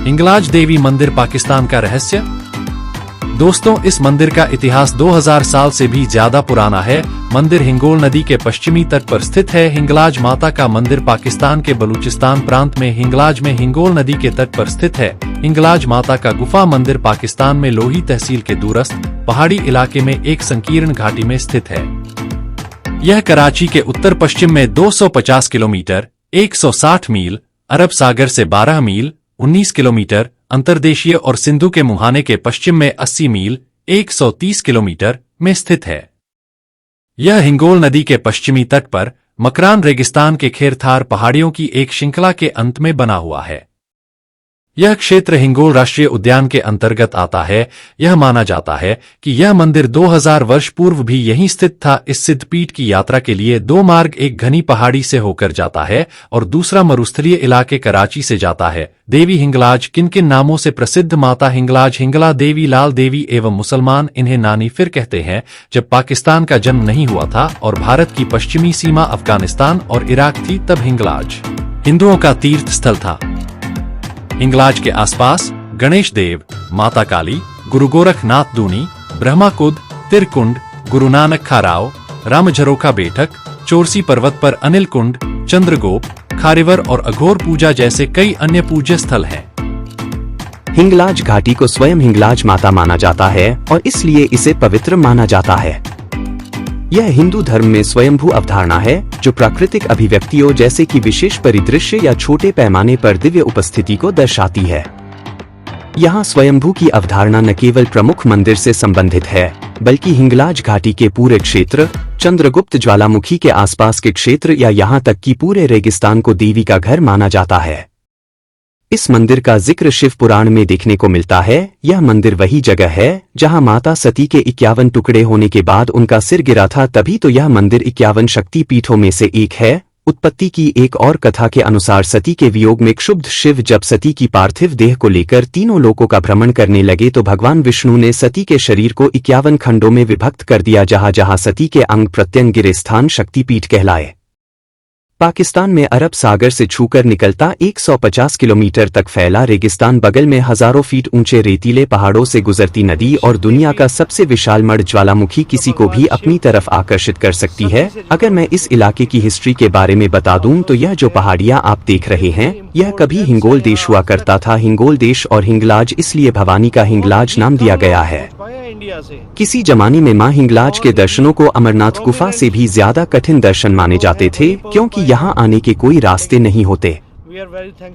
हिंगलाज देवी मंदिर पाकिस्तान का रहस्य। दोस्तों, इस मंदिर का इतिहास 2000 साल से भी ज्यादा पुराना है। मंदिर हिंगोल नदी के पश्चिमी तट पर स्थित है। हिंगलाज माता का मंदिर पाकिस्तान के बलूचिस्तान प्रांत में हिंगलाज में हिंगोल नदी के तट पर स्थित है। हिंगलाज माता का गुफा मंदिर पाकिस्तान में लोही तहसील के दूरस्थ पहाड़ी इलाके में एक संकीर्ण घाटी में स्थित है। यह कराची के उत्तर पश्चिम में 250 किलोमीटर 160 मील, अरब सागर से 12 मील 19 किलोमीटर, अंतर्देशीय और सिंधु के मुहाने के पश्चिम में 80 मील 130 किलोमीटर में स्थित है। यह हिंगोल नदी के पश्चिमी तट पर मकरान रेगिस्तान के खेरथार पहाड़ियों की एक श्रृंखला के अंत में बना हुआ है। यह क्षेत्र हिंगोल राष्ट्रीय उद्यान के अंतर्गत आता है। यह माना जाता है कि यह मंदिर 2000 वर्ष पूर्व भी यहीं स्थित था। इस सिद्धपीठ की यात्रा के लिए दो मार्ग, एक घनी पहाड़ी से होकर जाता है और दूसरा मरुस्थलीय इलाके कराची से जाता है। देवी हिंगलाज किन किन नामों से प्रसिद्ध? माता हिंगलाज, हिंगला देवी, लाल देवी एवं मुसलमान इन्हें नानी फिर कहते हैं। जब पाकिस्तान का जन्म नहीं हुआ था और भारत की पश्चिमी सीमा अफगानिस्तान और इराक थी, तब हिंगलाज हिंदुओं का तीर्थ स्थल था। हिंगलाज के आसपास गणेश देव, माता काली, गुरु गोरखनाथ दूनी, ब्रह्माकुद, तिरकुंड, गुरु नानक खाराव, रामझरोखा बेठक, चोरसी पर्वत पर अनिल कुंड, चंद्रगोप, खारिवर और अघोर पूजा जैसे कई अन्य पूज्य स्थल हैं। हिंगलाज घाटी को स्वयं हिंगलाज माता माना जाता है और इसलिए इसे पवित्र माना जाता है। यह हिंदू धर्म में स्वयंभू अवधारणा है जो प्राकृतिक अभिव्यक्तियों जैसे कि विशेष परिदृश्य या छोटे पैमाने पर दिव्य उपस्थिति को दर्शाती है। यहाँ स्वयंभू की अवधारणा न केवल प्रमुख मंदिर से संबंधित है, बल्कि हिंगलाज घाटी के पूरे क्षेत्र, चंद्रगुप्त ज्वालामुखी के आसपास के क्षेत्र या यहाँ तक कि पूरे रेगिस्तान को देवी का घर माना जाता है। इस मंदिर का जिक्र शिव पुराण में देखने को मिलता है। यह मंदिर वही जगह है जहां माता सती के 51 टुकड़े होने के बाद उनका सिर गिरा था, तभी तो यह मंदिर 51 शक्ति पीठों में से एक है। उत्पत्ति की एक और कथा के अनुसार सती के वियोग में क्षुब्ध शिव जब सती की पार्थिव देह को लेकर तीनों लोकों का भ्रमण करने लगे तो भगवान विष्णु ने सती के शरीर को 51 खंडों में विभक्त कर दिया, जहां जहां सती के अंग प्रत्यंग गिरे स्थान शक्तिपीठ कहलाए। पाकिस्तान में अरब सागर से छूकर निकलता 150 किलोमीटर तक फैला रेगिस्तान, बगल में हजारों फीट ऊंचे रेतीले पहाड़ों से गुजरती नदी और दुनिया का सबसे विशाल मड़ ज्वालामुखी किसी को भी अपनी तरफ आकर्षित कर सकती है। अगर मैं इस इलाके की हिस्ट्री के बारे में बता दूं तो यह जो पहाड़ियां आप देख रहे हैं, यह कभी हिंगोल देश हुआ करता था। हिंगोल देश और हिंगलाज इसलिए भवानी का हिंगलाज नाम दिया गया है। किसी जमाने में मां हिंगलाज के दर्शनों को अमरनाथ गुफा से भी ज्यादा कठिन दर्शन माने जाते थे, क्योंकि यहाँ आने के कोई रास्ते नहीं होते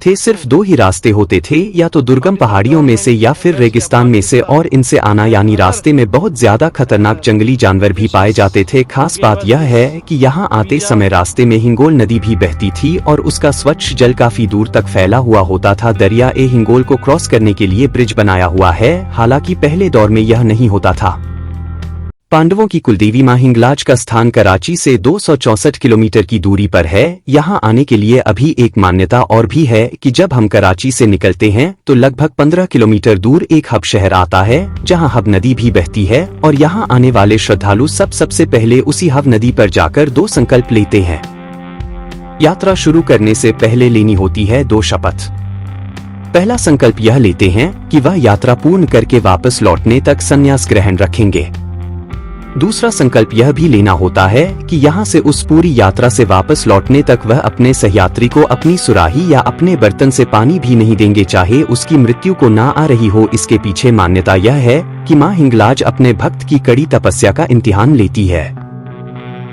थे। सिर्फ दो ही रास्ते होते थे, या तो दुर्गम पहाड़ियों में से या फिर रेगिस्तान में से, और इनसे आना यानी रास्ते में बहुत ज्यादा खतरनाक जंगली जानवर भी पाए जाते थे। खास बात यह है कि यहाँ आते समय रास्ते में हिंगोल नदी भी बहती थी और उसका स्वच्छ जल काफी दूर तक फैला हुआ होता था। दरिया ए हिंगोल को क्रॉस करने के लिए ब्रिज बनाया हुआ है, हालांकि पहले दौर में यह नहीं होता था। पांडवों की कुलदेवी मां हिंगलाज का स्थान कराची से 264 किलोमीटर की दूरी पर है। यहाँ आने के लिए अभी एक मान्यता और भी है कि जब हम कराची से निकलते हैं तो लगभग 15 किलोमीटर दूर एक हब शहर आता है, जहाँ हब नदी भी बहती है, और यहाँ आने वाले श्रद्धालु सबसे पहले उसी हब नदी पर जाकर 2 संकल्प लेते हैं। यात्रा शुरू करने से पहले लेनी होती है 2 शपथ। पहला संकल्प यह लेते हैं कि वह यात्रा पूर्ण करके वापस लौटने तक संन्यास ग्रहण रखेंगे। दूसरा संकल्प यह भी लेना होता है कि यहाँ से उस पूरी यात्रा से वापस लौटने तक वह अपने सहयात्री को अपनी सुराही या अपने बर्तन से पानी भी नहीं देंगे, चाहे उसकी मृत्यु को ना आ रही हो। इसके पीछे मान्यता यह है कि मां हिंगलाज अपने भक्त की कड़ी तपस्या का इम्तिहान लेती है।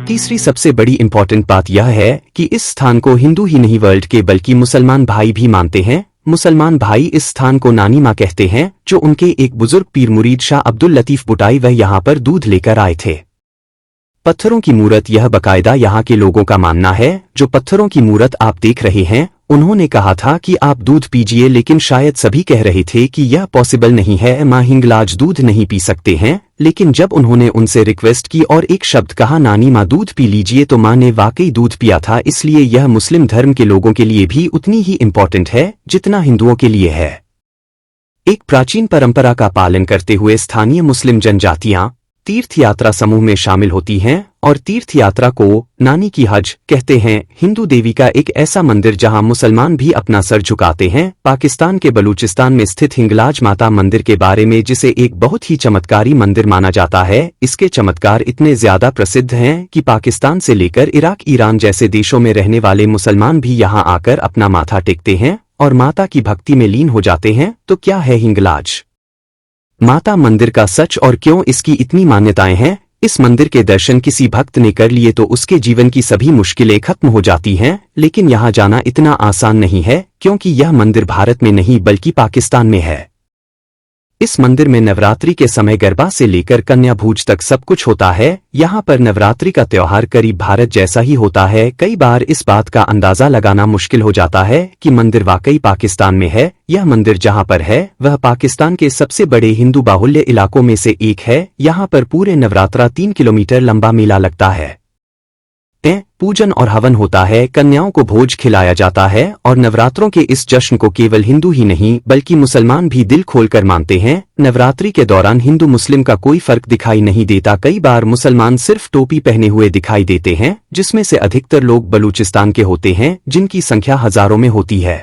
तीसरी सबसे बड़ी इम्पोर्टेंट बात यह है कि इस स्थान को हिंदू ही नहीं वर्ल्ड के बल्कि मुसलमान भाई भी मानते हैं। मुसलमान भाई इस स्थान को नानी माँ कहते हैं, जो उनके एक बुजुर्ग पीर मुरीद शाह अब्दुल लतीफ बुटाई वह यहाँ पर दूध लेकर आए थे। पत्थरों की मूरत, यह बकायदा यहाँ के लोगों का मानना है। जो पत्थरों की मूरत आप देख रहे हैं, उन्होंने कहा था कि आप दूध पीजिए, लेकिन शायद सभी कह रहे थे कि यह पॉसिबल नहीं है, मां हिंगलाज दूध नहीं पी सकते हैं। लेकिन जब उन्होंने उनसे रिक्वेस्ट की और एक शब्द कहा, नानी माँ दूध पी लीजिए, तो माँ ने वाकई दूध पिया था। इसलिए यह मुस्लिम धर्म के लोगों के लिए भी उतनी ही इम्पोर्टेंट है जितना हिंदुओं के लिए है। एक प्राचीन परंपरा का पालन करते हुए स्थानीय मुस्लिम जनजातियां तीर्थ यात्रा समूह में शामिल होती हैं और तीर्थ यात्रा को नानी की हज कहते हैं। हिंदू देवी का एक ऐसा मंदिर जहां मुसलमान भी अपना सर झुकाते हैं। पाकिस्तान के बलूचिस्तान में स्थित हिंगलाज माता मंदिर के बारे में, जिसे एक बहुत ही चमत्कारी मंदिर माना जाता है। इसके चमत्कार इतने ज्यादा प्रसिद्ध हैं कि पाकिस्तान से लेकर इराक, ईरान जैसे देशों में रहने वाले मुसलमान भी यहां आकर अपना माथा टेकते हैं और माता की भक्ति में लीन हो जाते हैं। तो क्या है हिंगलाज माता मंदिर का सच और क्यों इसकी इतनी मान्यताएं हैं? इस मंदिर के दर्शन किसी भक्त ने कर लिए तो उसके जीवन की सभी मुश्किलें खत्म हो जाती हैं। लेकिन यहाँ जाना इतना आसान नहीं है, क्योंकि यह मंदिर भारत में नहीं बल्कि पाकिस्तान में है। इस मंदिर में नवरात्रि के समय गरबा से लेकर कन्या भोज तक सब कुछ होता है। यहाँ पर नवरात्रि का त्योहार करीब भारत जैसा ही होता है। कई बार इस बात का अंदाजा लगाना मुश्किल हो जाता है कि मंदिर वाकई पाकिस्तान में है। यह मंदिर जहाँ पर है वह पाकिस्तान के सबसे बड़े हिंदू बाहुल्य इलाकों में से एक है। यहाँ पर पूरे नवरात्रा 3 किलोमीटर लंबा मेला लगता है। पूजन और हवन होता है, कन्याओं को भोज खिलाया जाता है और नवरात्रों के इस जश्न को केवल हिंदू ही नहीं बल्कि मुसलमान भी दिल खोलकर मानते हैं। नवरात्रि के दौरान हिंदू मुस्लिम का कोई फर्क दिखाई नहीं देता। कई बार मुसलमान सिर्फ टोपी पहने हुए दिखाई देते हैं, जिसमें से अधिकतर लोग बलूचिस्तान के होते हैं, जिनकी संख्या हजारों में होती है।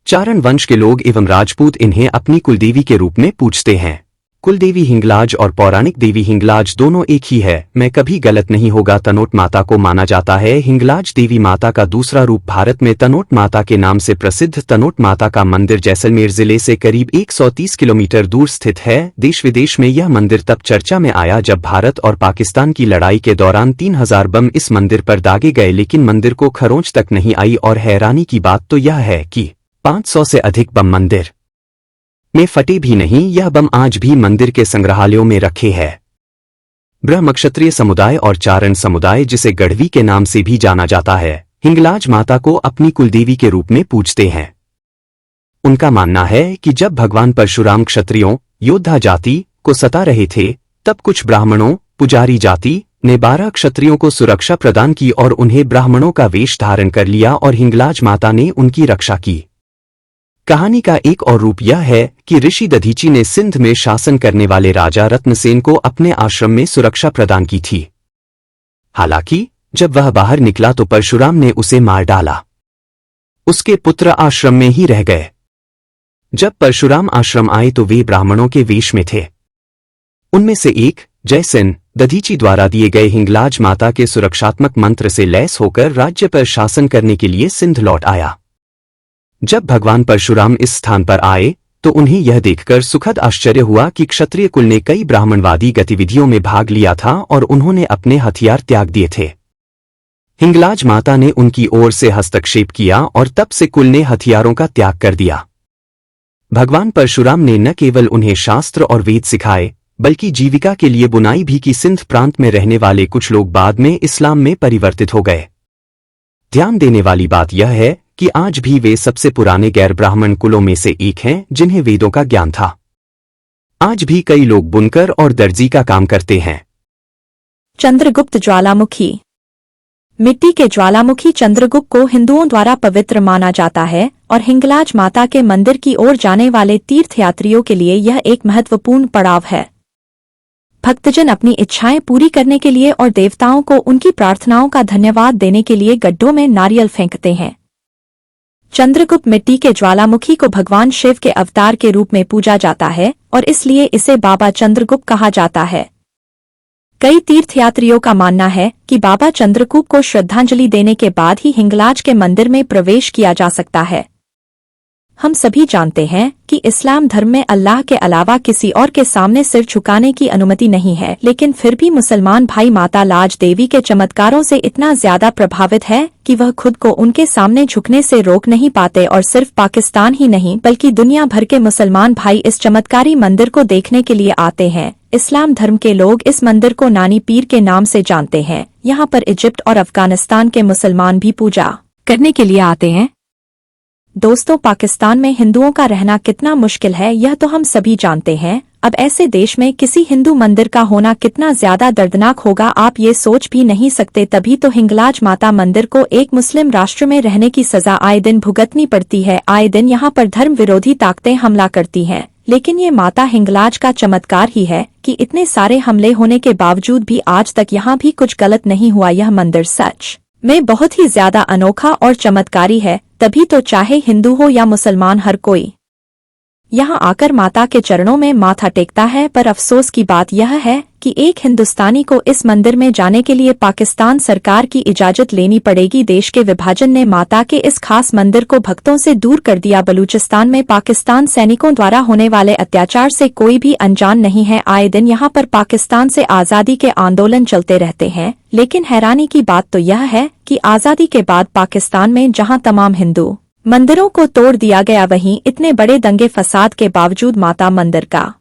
चारण वंश के लोग एवं राजपूत इन्हें अपनी कुलदेवी के रूप में पूजते हैं। कुलदेवी हिंगलाज और पौराणिक देवी हिंगलाज दोनों एक ही है। मैं कभी गलत नहीं होगा। तनोट माता को माना जाता है। हिंगलाज देवी माता का दूसरा रूप भारत में तनोट माता के नाम से प्रसिद्ध तनोट माता का मंदिर जैसलमेर जिले से करीब 130 किलोमीटर दूर स्थित है। देश विदेश में यह मंदिर तब चर्चा में आया जब भारत और पाकिस्तान की लड़ाई के दौरान 3000 बम इस मंदिर पर दागे गए, लेकिन मंदिर को खरोंच तक नहीं आई। और हैरानी की बात तो यह है कि 500 से अधिक बम मंदिर में फटे भी नहीं। यह बम आज भी मंदिर के संग्रहालयों में रखे हैं। ब्रह्म क्षत्रिय समुदाय और चारण समुदाय, जिसे गढ़वी के नाम से भी जाना जाता है, हिंगलाज माता को अपनी कुलदेवी के रूप में पूजते हैं। उनका मानना है कि जब भगवान परशुराम क्षत्रियों योद्धा जाति को सता रहे थे, तब कुछ ब्राह्मणों पुजारी जाति ने 12 क्षत्रियों को सुरक्षा प्रदान की और उन्हें ब्राह्मणों का वेश धारण कर लिया और हिंगलाज माता ने उनकी रक्षा की। कहानी का एक और रूप यह है कि ऋषि दधीची ने सिंध में शासन करने वाले राजा रत्नसेन को अपने आश्रम में सुरक्षा प्रदान की थी। हालांकि जब वह बाहर निकला तो परशुराम ने उसे मार डाला। उसके पुत्र आश्रम में ही रह गए। जब परशुराम आश्रम आए तो वे ब्राह्मणों के वेश में थे। उनमें से एक जयसेन दधीची द्वारा दिए गए हिंगलाज माता के सुरक्षात्मक मंत्र से लैस होकर राज्य पर शासन करने के लिए सिंध लौट आया। जब भगवान परशुराम इस स्थान पर आए तो उन्हें यह देखकर सुखद आश्चर्य हुआ कि क्षत्रिय कुल ने कई ब्राह्मणवादी गतिविधियों में भाग लिया था और उन्होंने अपने हथियार त्याग दिए थे। हिंगलाज माता ने उनकी ओर से हस्तक्षेप किया और तब से कुल ने हथियारों का त्याग कर दिया। भगवान परशुराम ने न केवल उन्हें शास्त्र और वेद सिखाए बल्कि जीविका के लिए बुनाई भी की। सिंध प्रांत में रहने वाले कुछ लोग बाद में इस्लाम में परिवर्तित हो गए। ध्यान देने वाली बात यह है कि आज भी वे सबसे पुराने गैर ब्राह्मण कुलों में से एक हैं जिन्हें वेदों का ज्ञान था। आज भी कई लोग बुनकर और दर्जी का काम करते हैं। चंद्रगुप्त ज्वालामुखी। मिट्टी के ज्वालामुखी चंद्रगुप्त को हिंदुओं द्वारा पवित्र माना जाता है और हिंगलाज माता के मंदिर की ओर जाने वाले तीर्थयात्रियों के लिए यह एक महत्वपूर्ण पड़ाव है। भक्तजन अपनी इच्छाएं पूरी करने के लिए और देवताओं को उनकी प्रार्थनाओं का धन्यवाद देने के लिए गड्ढों में नारियल फेंकते हैं। चंद्रगुप्त मिट्टी के ज्वालामुखी को भगवान शिव के अवतार के रूप में पूजा जाता है और इसलिए इसे बाबा चंद्रगुप्त कहा जाता है। कई तीर्थयात्रियों का मानना है कि बाबा चंद्रगुप्त को श्रद्धांजलि देने के बाद ही हिंगलाज के मंदिर में प्रवेश किया जा सकता है। हम सभी जानते हैं कि इस्लाम धर्म में अल्लाह के अलावा किसी और के सामने सिर झुकाने की अनुमति नहीं है, लेकिन फिर भी मुसलमान भाई माता लाज देवी के चमत्कारों से इतना ज्यादा प्रभावित है कि वह खुद को उनके सामने झुकने से रोक नहीं पाते और सिर्फ पाकिस्तान ही नहीं बल्कि दुनिया भर के मुसलमान भाई इस चमत्कारी मंदिर को देखने के लिए आते हैं। इस्लाम धर्म के लोग इस मंदिर को नानी पीर के नाम से जानते हैं। यहाँ पर इजिप्ट और अफगानिस्तान के मुसलमान भी पूजा करने के लिए आते हैं। दोस्तों, पाकिस्तान में हिंदुओं का रहना कितना मुश्किल है यह तो हम सभी जानते हैं। अब ऐसे देश में किसी हिंदू मंदिर का होना कितना ज्यादा दर्दनाक होगा आप ये सोच भी नहीं सकते। तभी तो हिंगलाज माता मंदिर को एक मुस्लिम राष्ट्र में रहने की सजा आए दिन भुगतनी पड़ती है। आए दिन यहाँ पर धर्म विरोधी ताकतें हमला करती हैं। लेकिन ये माता हिंगलाज का चमत्कार ही है कि इतने सारे हमले होने के बावजूद भी आज तक यहाँ भी कुछ गलत नहीं हुआ। यह मंदिर सच में बहुत ही ज्यादा अनोखा और चमत्कारी है, तभी तो चाहे हिंदू हो या मुसलमान हर कोई यहाँ आकर माता के चरणों में माथा टेकता है। पर अफसोस की बात यह है कि एक हिंदुस्तानी को इस मंदिर में जाने के लिए पाकिस्तान सरकार की इजाजत लेनी पड़ेगी। देश के विभाजन ने माता के इस खास मंदिर को भक्तों से दूर कर दिया। बलूचिस्तान में पाकिस्तान सैनिकों द्वारा होने वाले अत्याचार से कोई भी अनजान नहीं है। आए दिन यहाँ पर पाकिस्तान से आजादी के आंदोलन चलते रहते हैं, लेकिन हैरानी की बात तो यह है कि आजादी के बाद पाकिस्तान में जहाँ तमाम हिंदू मंदिरों को तोड़ दिया गया, वहीं इतने बड़े दंगे फसाद के बावजूद माता मंदिर का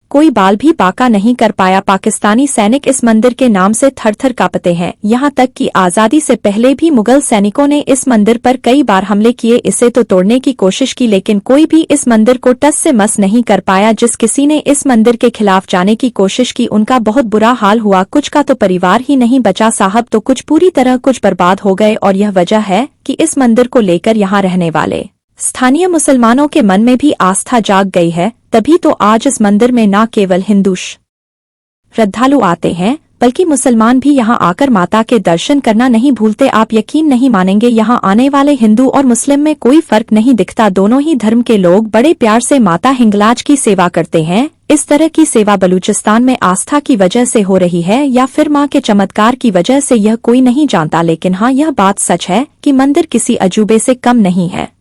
कोई बाल भी बाका नहीं कर पाया। पाकिस्तानी सैनिक इस मंदिर के नाम से थर-थर कांपते हैं। यहाँ तक कि आजादी से पहले भी मुगल सैनिकों ने इस मंदिर पर कई बार हमले किए, इसे तो तोड़ने की कोशिश की, लेकिन कोई भी इस मंदिर को टस से मस नहीं कर पाया। जिस किसी ने इस मंदिर के खिलाफ जाने की कोशिश की, उनका बहुत बुरा हाल हुआ। कुछ का तो परिवार ही नहीं बचा साहब, तो कुछ पूरी तरह कुछ बर्बाद हो गए। और यह वजह है कि इस मंदिर को लेकर यहाँ रहने वाले स्थानीय मुसलमानों के मन में भी आस्था जाग गई है। तभी तो आज इस मंदिर में न केवल हिंदू श्रद्धालु आते हैं, बल्कि मुसलमान भी यहाँ आकर माता के दर्शन करना नहीं भूलते। आप यकीन नहीं मानेंगे, यहाँ आने वाले हिंदू और मुस्लिम में कोई फर्क नहीं दिखता। दोनों ही धर्म के लोग बड़े प्यार से माता हिंगलाज की सेवा करते हैं। इस तरह की सेवा बलूचिस्तान में आस्था की वजह से हो रही है या फिर माँ के चमत्कार की वजह से, यह कोई नहीं जानता। लेकिन हाँ, यह बात सच है कि मंदिर किसी अजूबे से कम नहीं है।